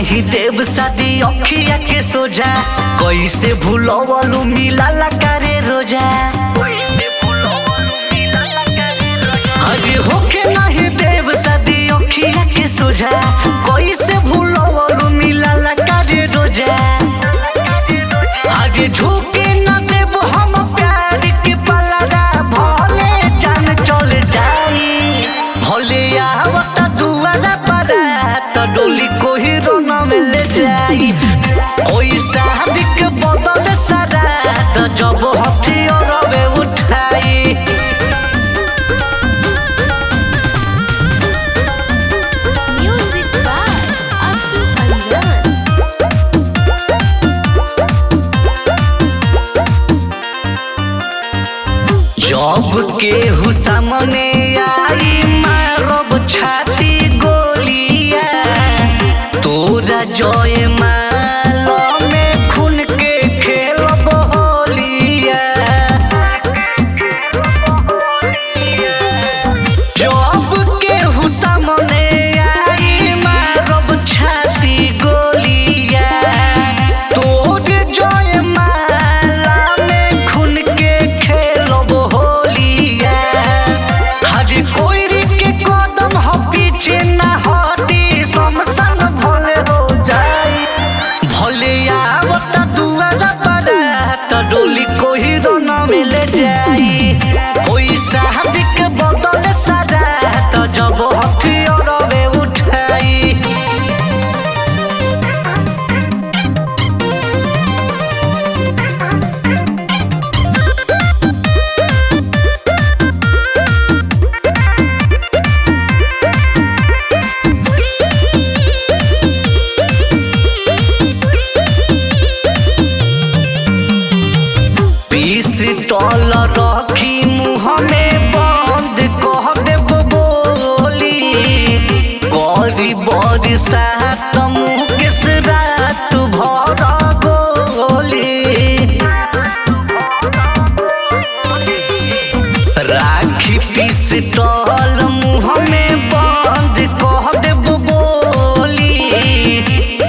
नहीं देव शादी अखिया के सोजा, कैसे भूलवलू मिला करे रोजा। अरे होके नहीं देव शादी अखिया के सोजा, कैसे भूलवलू मिला करे रोजा। अरे झुके न देव हम प्यार के पलड़ा, भले जान चल जाई, भले आवत दुआरा पर तो डोली को हीरो न मिल जाई। ओई शादी के बदल सारा तो जब हथियार में उठाई। म्यूजिक बाय अच्चू अंजान। जब केहू सामने आई मारब छाती गोलिया, तोरा जय माल में खून के खेलब होलिया। जब केहू सामने आई मारब छाती गोलिया, तोर जय माल में खून के खेलब होलिया। हर कोई के कदम हो पीछे ना हटी, शमशान भले हो जाई, भले आवत दुआरा पर तो डोली को हीरो न मिल जाई। ओई शादी के बदल सारा तो जब हथियार में उठाई। पिस्टल रखी मुँह में बंद कह देब बोली, करी बरसात मुँह के रात भर गोली। राखी पिस्टल मुँह में बंद कह देब बोली,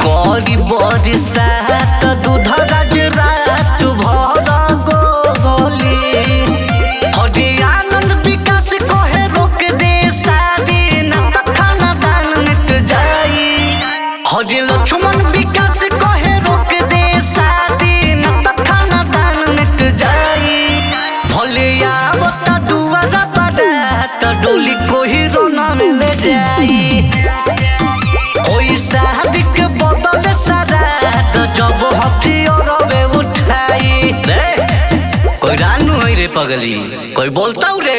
करी बरसात दूध राज रात भर गोली। हरे आनंद विकास कहे रोक दे शादी, न त खाना दान मिट जाई। हरे लक्ष्मण विकास कहे रोक दे शादी, न त खाना दान मिट जाई, भले आवत दुआरा पर तो डोली को हीरो न मिल जाई। ओई शादी के बदल सारा तो जब हथियार में उठाई। रे कोई रानू है रे पगली, कोई बोलता हूँ रे।